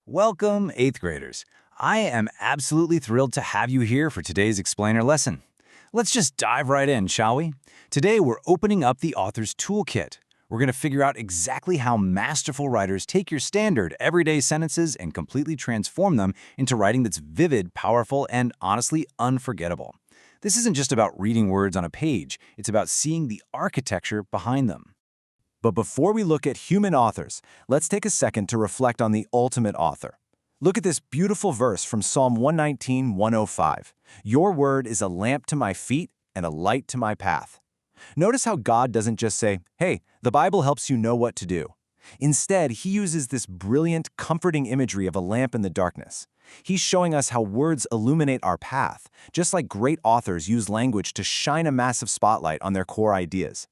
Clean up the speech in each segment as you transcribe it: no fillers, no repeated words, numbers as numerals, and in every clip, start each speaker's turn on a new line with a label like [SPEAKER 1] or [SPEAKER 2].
[SPEAKER 1] Welcome, 8th graders. I am absolutely thrilled to have you here for today's explainer lesson. Let's just dive right in, shall we? Today, we're opening up the author's toolkit. We're going to figure out exactly how masterful writers take your standard, everyday sentences and completely transform them into writing that's vivid, powerful, and honestly unforgettable. This isn't just about reading words on a page. It's about seeing the architecture behind them.
[SPEAKER 2] But before we look at human authors, let's take a second to reflect on the ultimate author. Look at this beautiful verse from Psalm 119:105. Your word is a lamp to my feet and a light to my path. Notice how God doesn't just say, hey, the Bible helps you know what to do. Instead, he uses this brilliant, comforting imagery of a lamp in the darkness. He's showing us how words illuminate our path, just like great authors use language to shine a massive spotlight on their core ideas.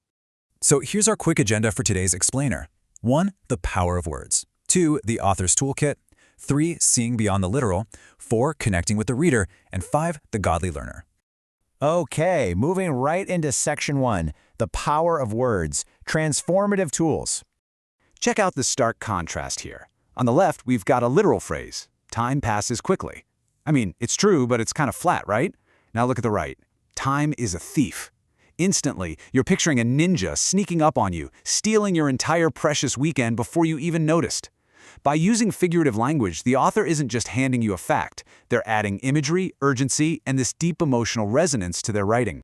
[SPEAKER 3] So here's our quick agenda for today's explainer. 1. The power of words. 2. The author's toolkit. 3. Seeing beyond the literal. 4. Connecting with the reader. And 5. The godly learner.
[SPEAKER 4] Okay, moving right into Section 1, the power of words, transformative tools.
[SPEAKER 1] Check out the stark contrast here. On the left, we've got a literal phrase. Time passes quickly. I mean, it's true, but it's kind of flat, right? Now look at the right. Time is a thief. Instantly, you're picturing a ninja sneaking up on you, stealing your entire precious weekend before you even noticed. By using figurative language, the author isn't just handing you a fact. They're adding imagery, urgency, and this deep emotional resonance to their writing.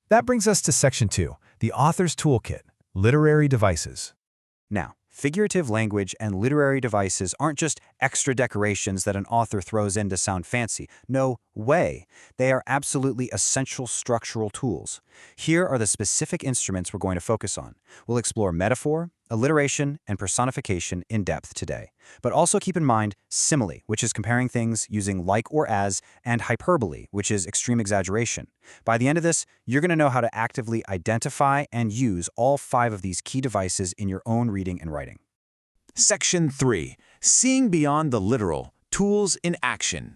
[SPEAKER 2] That brings us to Section 2, the author's toolkit, literary devices.
[SPEAKER 5] Now, figurative language and literary devices aren't just extra decorations that an author throws in to sound fancy. No way. They are absolutely essential structural tools. Here are the specific instruments we're going to focus on. We'll explore metaphor, alliteration, and personification in depth today. But also keep in mind simile, which is comparing things using like or as, and hyperbole, which is extreme exaggeration. By the end of this, you're going to know how to actively identify and use all 5 of these key devices in your own reading and writing.
[SPEAKER 4] Section 3, seeing beyond the literal, tools in action.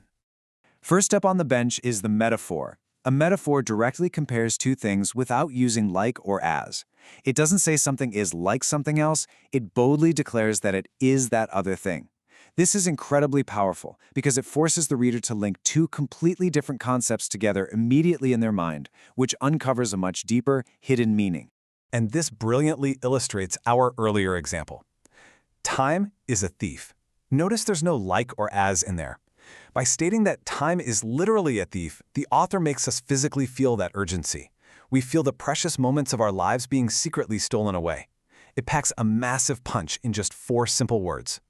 [SPEAKER 2] First up on the bench is the metaphor. A metaphor directly compares two things without using like or as. It doesn't say something is like something else, it boldly declares that it is that other thing. This is incredibly powerful because it forces the reader to link two completely different concepts together immediately in their mind, which uncovers a much deeper, hidden meaning. And this brilliantly illustrates our earlier example. Time is a thief. Notice there's no like or as in there. By stating that time is literally a thief, the author makes us physically feel that urgency. We feel the precious moments of our lives being secretly stolen away. It packs a massive punch in just 4 simple words.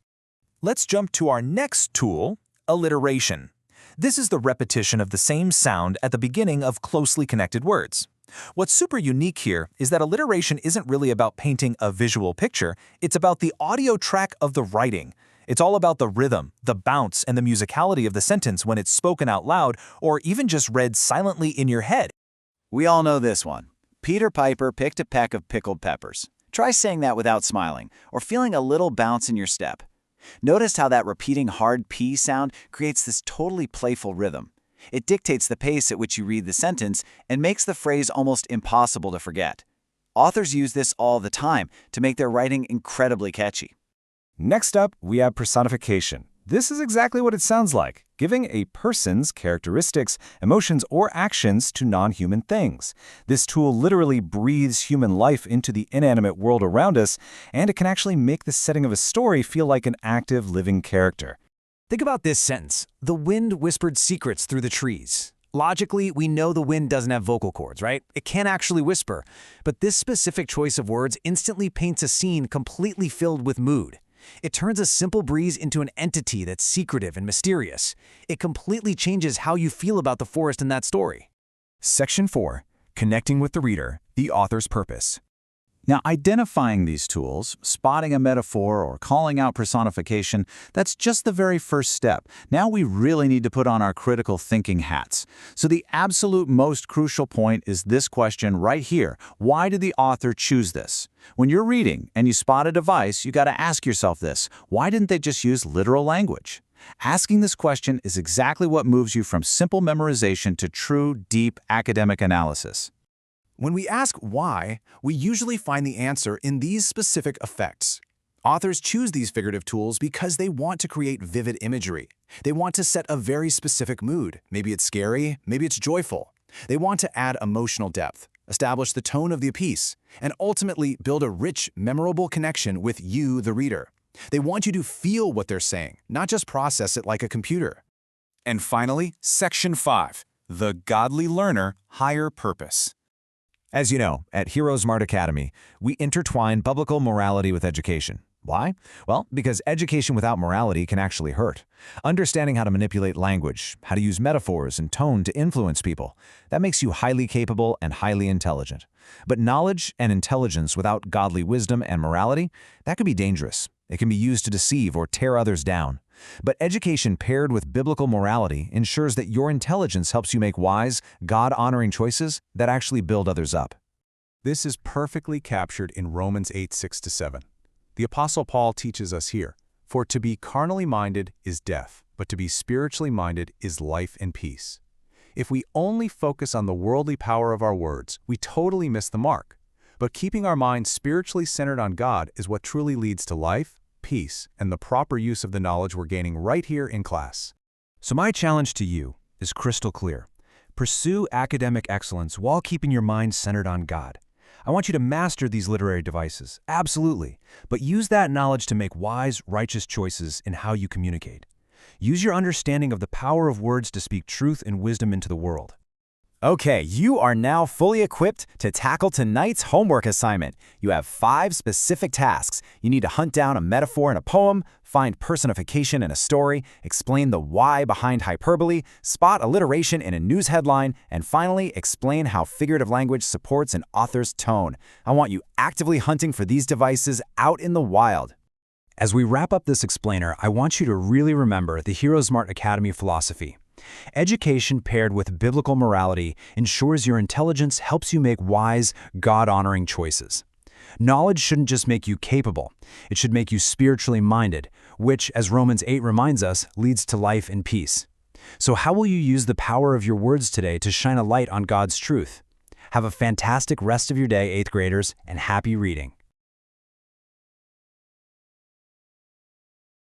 [SPEAKER 2] Let's jump to our next tool, alliteration. This is the repetition of the same sound at the beginning of closely connected words. What's super unique here is that alliteration isn't really about painting a visual picture, it's about the audio track of the writing. It's all about the rhythm, the bounce, and the musicality of the sentence when it's spoken out loud or even just read silently in your head.
[SPEAKER 4] We all know this one. Peter Piper picked a peck of pickled peppers. Try saying that without smiling or feeling a little bounce in your step. Notice how that repeating hard P sound creates this totally playful rhythm. It dictates the pace at which you read the sentence and makes the phrase almost impossible to forget. Authors use this all the time to make their writing incredibly catchy.
[SPEAKER 2] Next up, we have personification. This is exactly what it sounds like, giving a person's characteristics, emotions, or actions to non-human things. This tool literally breathes human life into the inanimate world around us, and it can actually make the setting of a story feel like an active, living character.
[SPEAKER 1] Think about this sentence. The wind whispered secrets through the trees. Logically, we know the wind doesn't have vocal cords, right? It can't actually whisper. But this specific choice of words instantly paints a scene completely filled with mood. It turns a simple breeze into an entity that's secretive and mysterious. It completely changes how you feel about the forest in that story.
[SPEAKER 2] Section 4, connecting with the reader, the author's purpose.
[SPEAKER 4] Now, identifying these tools, spotting a metaphor, or calling out personification, that's just the very first step. Now we really need to put on our critical thinking hats. So the absolute most crucial point is this question right here. Why did the author choose this? When you're reading and you spot a device, you got to ask yourself this. Why didn't they just use literal language? Asking this question is exactly what moves you from simple memorization to true, deep academic analysis.
[SPEAKER 2] When we ask why, we usually find the answer in these specific effects. Authors choose these figurative tools because they want to create vivid imagery. They want to set a very specific mood. Maybe it's scary, maybe it's joyful. They want to add emotional depth, establish the tone of the piece, and ultimately build a rich, memorable connection with you, the reader. They want you to feel what they're saying, not just process it like a computer. And finally, Section 5, the Godly Learner Higher Purpose.
[SPEAKER 3] As you know, at HeroesMart Academy, we intertwine biblical morality with education. Why? Well, because education without morality can actually hurt. Understanding how to manipulate language, how to use metaphors and tone to influence people, that makes you highly capable and highly intelligent. But knowledge and intelligence without godly wisdom and morality, that could be dangerous. It can be used to deceive or tear others down. But education paired with biblical morality ensures that your intelligence helps you make wise, God-honoring choices that actually build others up.
[SPEAKER 6] This is perfectly captured in Romans 8:6-7. The Apostle Paul teaches us here, "For to be carnally minded is death, but to be spiritually minded is life and peace." If we only focus on the worldly power of our words, we totally miss the mark. But keeping our minds spiritually centered on God is what truly leads to life, peace, and the proper use of the knowledge we're gaining right here in class.
[SPEAKER 3] So my challenge to you is crystal clear. Pursue academic excellence while keeping your mind centered on God. I want you to master these literary devices, absolutely, but use that knowledge to make wise, righteous choices in how you communicate. Use your understanding of the power of words to speak truth and wisdom into the world.
[SPEAKER 4] Okay, you are now fully equipped to tackle tonight's homework assignment. You have 5 specific tasks. You need to hunt down a metaphor in a poem, find personification in a story, explain the why behind hyperbole, spot alliteration in a news headline, and finally, explain how figurative language supports an author's tone. I want you actively hunting for these devices out in the wild.
[SPEAKER 3] As we wrap up this explainer, I want you to really remember the HeroesMart Academy philosophy. Education paired with biblical morality ensures your intelligence helps you make wise, God-honoring choices. Knowledge shouldn't just make you capable, it should make you spiritually minded, which, as Romans 8 reminds us, leads to life and peace. So how will you use the power of your words today to shine a light on God's truth? Have a fantastic rest of your day, 8th graders, and happy reading.